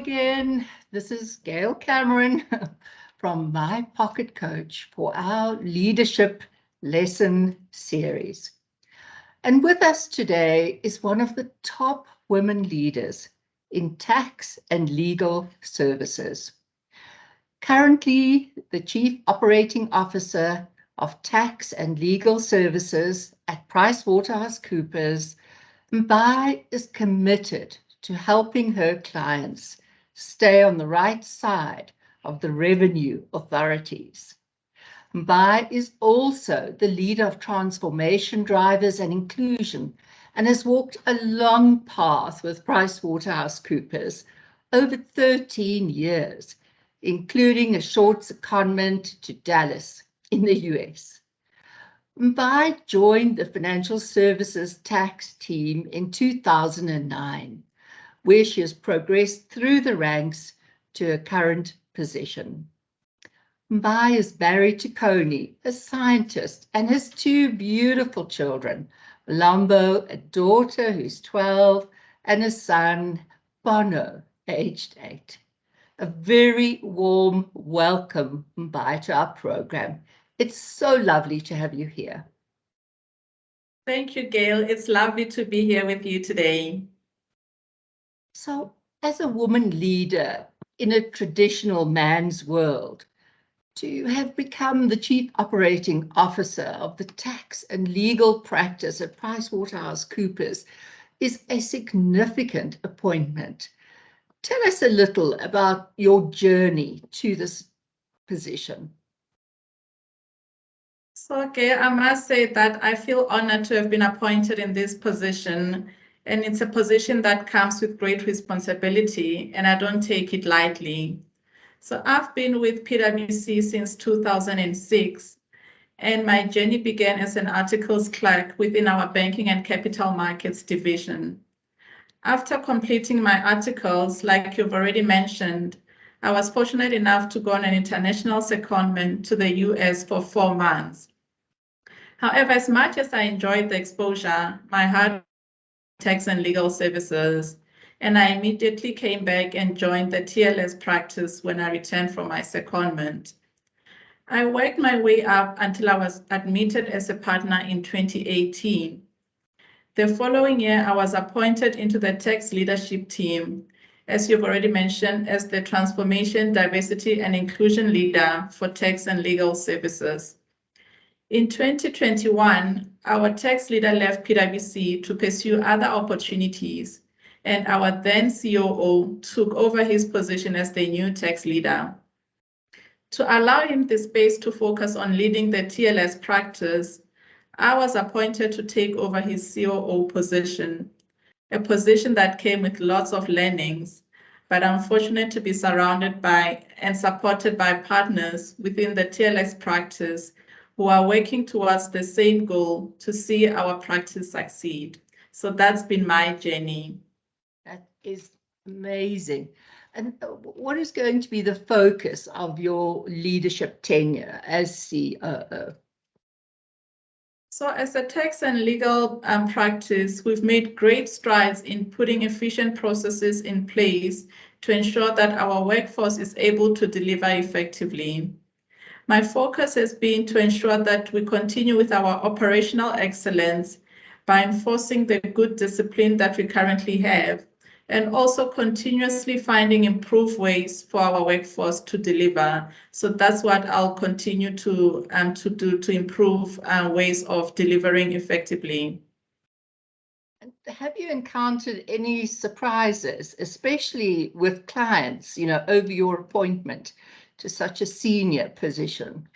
again. This is Gail Cameron from My Pocket Coach for our Leadership Lesson Series. And with us today is one of the top women leaders in tax and legal services. Currently, the Chief Operating Officer of Tax and Legal Services at PricewaterhouseCoopers, Mbai is committed to helping her clients stay on the right side of the revenue authorities. Mbai is also the leader of transformation drivers and inclusion and has walked a long path with PricewaterhouseCoopers over 13 years, including a short secondment to Dallas in the US. Mbai joined the Financial Services Tax team in 2009, where she has progressed through the ranks to her current position. Mbai is married to Koni, a scientist, and has two beautiful children, Lambo, a daughter who's 12, and a son, Bono, aged 8. A very warm welcome, Mbai, to our program. It's so lovely to have you here. Thank you, Gail. It's lovely to be here with you today. So, as a woman leader in a traditional man's world, to have become the Chief Operating Officer of the tax and legal practice at PricewaterhouseCoopers is a significant appointment. Tell us a little about your journey to this position. So, Gail, I must say that I feel honored to have been appointed in this position, and it's a position that comes with great responsibility, and I don't take it lightly. So I've been with PwC since 2006, and my journey began as an articles clerk within our banking and capital markets division. After completing my articles, like you've already mentioned, I was fortunate enough to go on an international secondment to the US for 4 months. However, as much as I enjoyed the exposure, my heart tax and legal services, and I immediately came back and joined the TLS practice when I returned from my secondment. I worked my way up until I was admitted as a partner in 2018. The following year, I was appointed into the tax leadership team, as you've already mentioned, as the Transformation, Diversity and Inclusion Leader for Tax and Legal Services. In 2021, our tax leader left PwC to pursue other opportunities, and our then COO took over his position as the new tax leader. To allow him the space to focus on leading the TLS practice, I was appointed to take over his COO position, a position that came with lots of learnings, but I'm fortunate to be surrounded by and supported by partners within the TLS practice who are working towards the same goal to see our practice succeed. So that's been my journey. That is amazing. And what is going to be the focus of your leadership tenure as COO? So as a tax and legal practice, we've made great strides in putting efficient processes in place to ensure that our workforce is able to deliver effectively. My focus has been to ensure that we continue with our operational excellence by enforcing the good discipline that we currently have, and also continuously finding improved ways for our workforce to deliver. So that's what I'll continue to do to improve ways of delivering effectively. Have you encountered any surprises, especially with clients, over your appointment to such a senior position?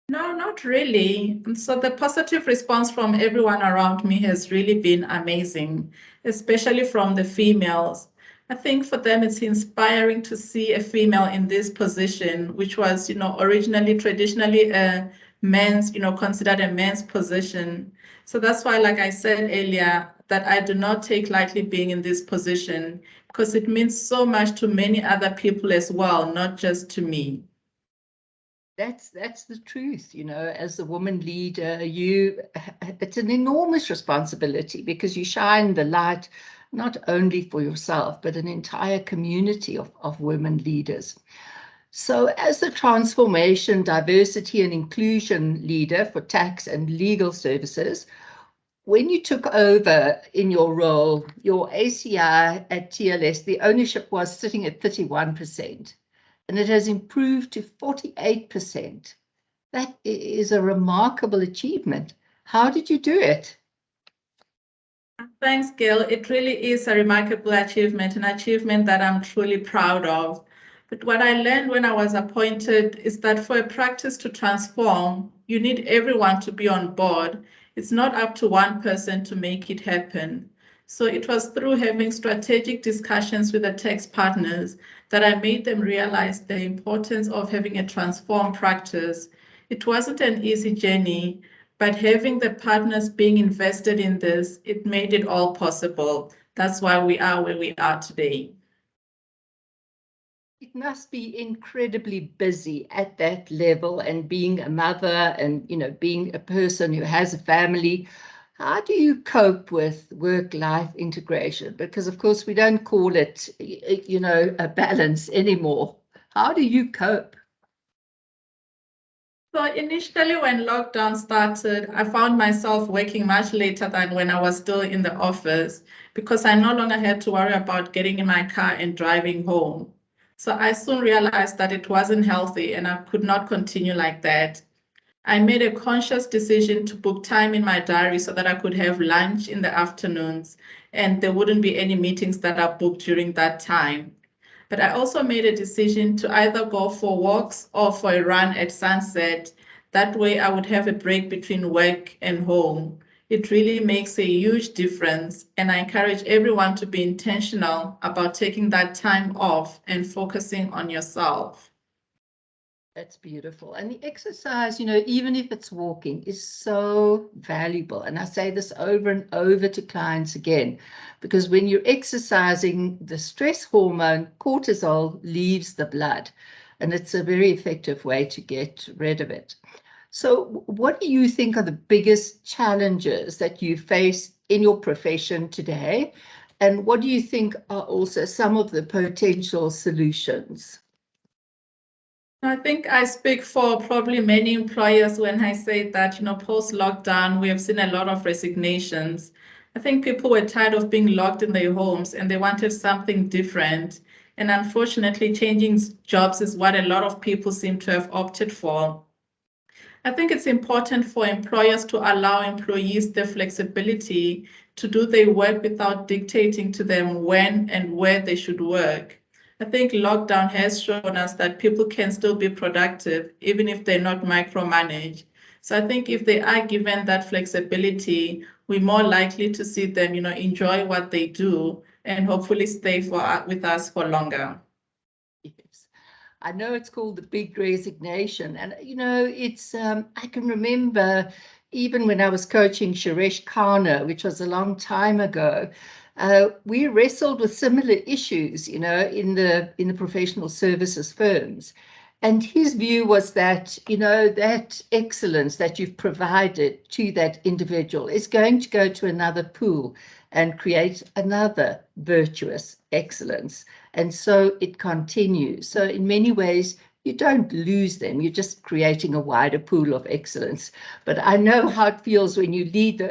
No, not really. So the positive response from everyone around me has really been amazing, especially from the females. I think for them it's inspiring to see a female in this position, which was, originally traditionally a man's, considered a man's position. So that's why, like I said earlier, that I do not take lightly being in this position, because it means so much to many other people as well, not just to me. That's the truth, as the woman leader, it's an enormous responsibility because you shine the light not only for yourself, but an entire community of women leaders. So as the transformation, diversity and inclusion leader for tax and legal services, when you took over in your role, your ACI at TLS, the ownership was sitting at 31%, and it has improved to 48%. That is a remarkable achievement. How did you do it? Thanks, Gail. It really is a remarkable achievement, an achievement that I'm truly proud of. But what I learned when I was appointed is that for a practice to transform, you need everyone to be on board. It's not up to one person to make it happen. So it was through having strategic discussions with the tax partners that I made them realize the importance of having a transformed practice. It wasn't an easy journey, but having the partners being invested in this, it made it all possible. That's why we are where we are today. It must be incredibly busy at that level, and being a mother and, being a person who has a family. How do you cope with work-life integration? Because of course we don't call it, a balance anymore. How do you cope? So initially when lockdown started, I found myself working much later than when I was still in the office because I no longer had to worry about getting in my car and driving home. So I soon realized that it wasn't healthy and I could not continue like that. I made a conscious decision to book time in my diary so that I could have lunch in the afternoons and there wouldn't be any meetings that are booked during that time. But I also made a decision to either go for walks or for a run at sunset. That way I would have a break between work and home. It really makes a huge difference. And I encourage everyone to be intentional about taking that time off and focusing on yourself. That's beautiful. And the exercise, even if it's walking, is so valuable. And I say this over and over to clients again, because when you're exercising, the stress hormone cortisol leaves the blood, and it's a very effective way to get rid of it. So what do you think are the biggest challenges that you face in your profession today? And what do you think are also some of the potential solutions? I think I speak for probably many employers when I say that, post-lockdown, we have seen a lot of resignations. I think people were tired of being locked in their homes and they wanted something different. And unfortunately, changing jobs is what a lot of people seem to have opted for. I think it's important for employers to allow employees the flexibility to do their work without dictating to them when and where they should work. I think lockdown has shown us that people can still be productive even if they're not micromanaged. So I think if they are given that flexibility, we're more likely to see them, enjoy what they do and hopefully stay with us for longer. Yes. I know it's called the big resignation. And, it's, I can remember even when I was coaching Suresh Khanna, which was a long time ago, we wrestled with similar issues, in the professional services firms. And his view was that, that excellence that you've provided to that individual is going to go to another pool and create another virtuous excellence. And so it continues. So in many ways, you don't lose them. You're just creating a wider pool of excellence. But I know how it feels when you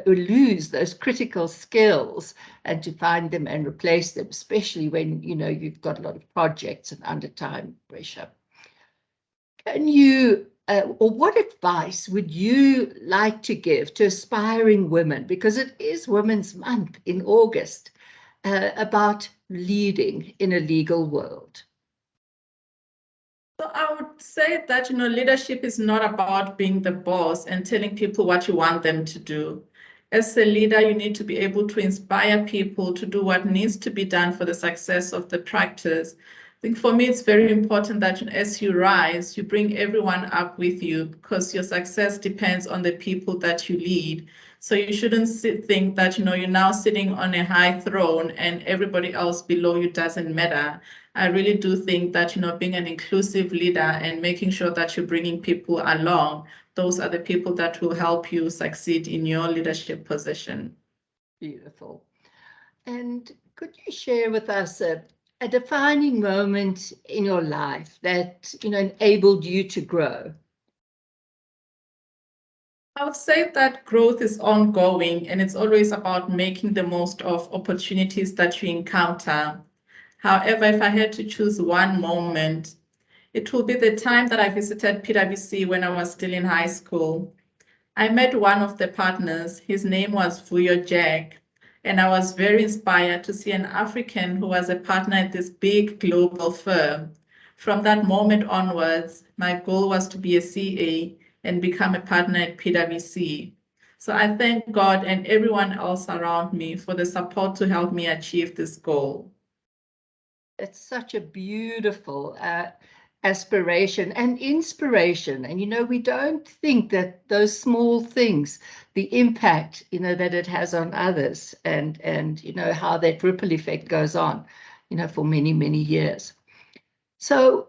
lose those critical skills and to find them and replace them, especially when, you've got a lot of projects and under time pressure. Can you, or what advice would you like to give to aspiring women, because it is Women's Month in August, about leading in a legal world? So I would say that, leadership is not about being the boss and telling people what you want them to do. As a leader, you need to be able to inspire people to do what needs to be done for the success of the practice. I think for me, it's very important that as you rise, you bring everyone up with you because your success depends on the people that you lead. So you shouldn't think that, you're now sitting on a high throne and everybody else below you doesn't matter. I really do think that, being an inclusive leader and making sure that you're bringing people along, those are the people that will help you succeed in your leadership position. Beautiful. And could you share with us a defining moment in your life that, enabled you to grow? I would say that growth is ongoing and it's always about making the most of opportunities that you encounter. However, if I had to choose one moment, it will be the time that I visited PwC when I was still in high school. I met one of the partners. His name was Vuyo Jack, and I was very inspired to see an African who was a partner at this big global firm. From that moment onwards, my goal was to be a CA and become a partner at PwC. So I thank God and everyone else around me for the support to help me achieve this goal. It's such a beautiful aspiration and inspiration. And, we don't think that those small things, the impact, that it has on others and how that ripple effect goes on, for many, many years. So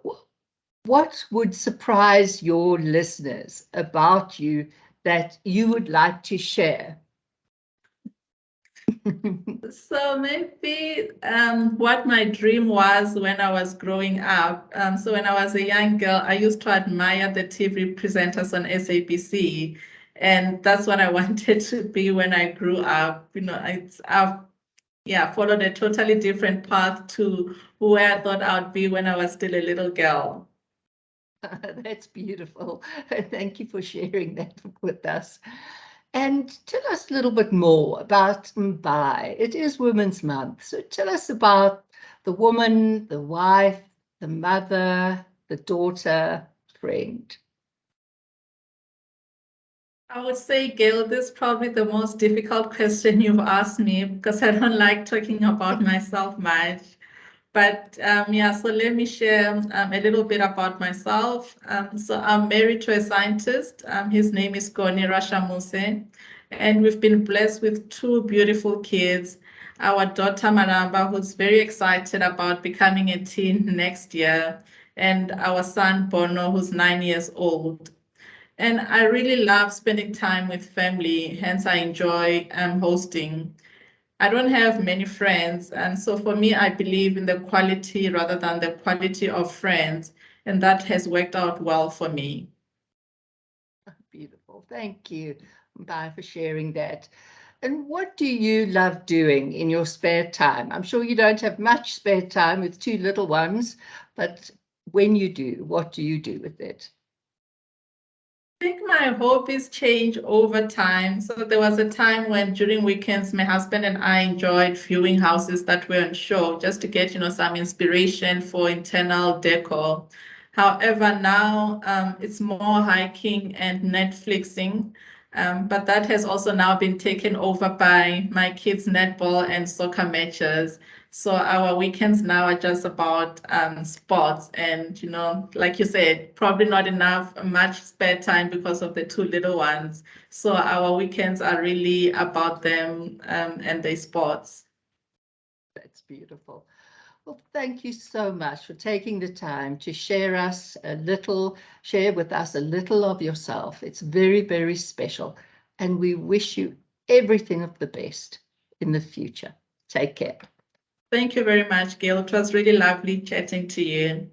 what would surprise your listeners about you that you would like to share? So maybe what my dream was when I was growing up. So when I was a young girl, I used to admire the TV presenters on SABC, and that's what I wanted to be when I grew up. I've followed a totally different path to where I thought I'd be when I was still a little girl. That's beautiful. Thank you for sharing that with us. And tell us a little bit more about Mbai. It is Women's Month. So tell us about the woman, the wife, the mother, the daughter, friend. I would say, Gail, this is probably the most difficult question you've asked me because I don't like talking about myself much. But so let me share a little bit about myself. So I'm married to a scientist. His name is Koni Rashamuse, and we've been blessed with two beautiful kids. Our daughter Maramba, who's very excited about becoming a teen next year, and our son Bono, who's 9 years old. And I really love spending time with family, hence I enjoy hosting. I don't have many friends. And so for me, I believe in the quality rather than the quantity of friends. And that has worked out well for me. Beautiful. Thank you, Mbai, for sharing that. And what do you love doing in your spare time? I'm sure you don't have much spare time with two little ones, but when you do, what do you do with it? I think my hobbies change over time. So there was a time when during weekends, my husband and I enjoyed viewing houses that were on show just to get, some inspiration for internal decor. However, now it's more hiking and Netflixing. But that has also now been taken over by my kids' netball and soccer matches. So our weekends now are just about sports and, like you said, probably not enough, much spare time because of the two little ones. So our weekends are really about them and their sports. That's beautiful. Well, thank you so much for taking the time to share with us a little of yourself. It's very, very special. And we wish you everything of the best in the future. Take care. Thank you very much, Gail. It was really lovely chatting to you.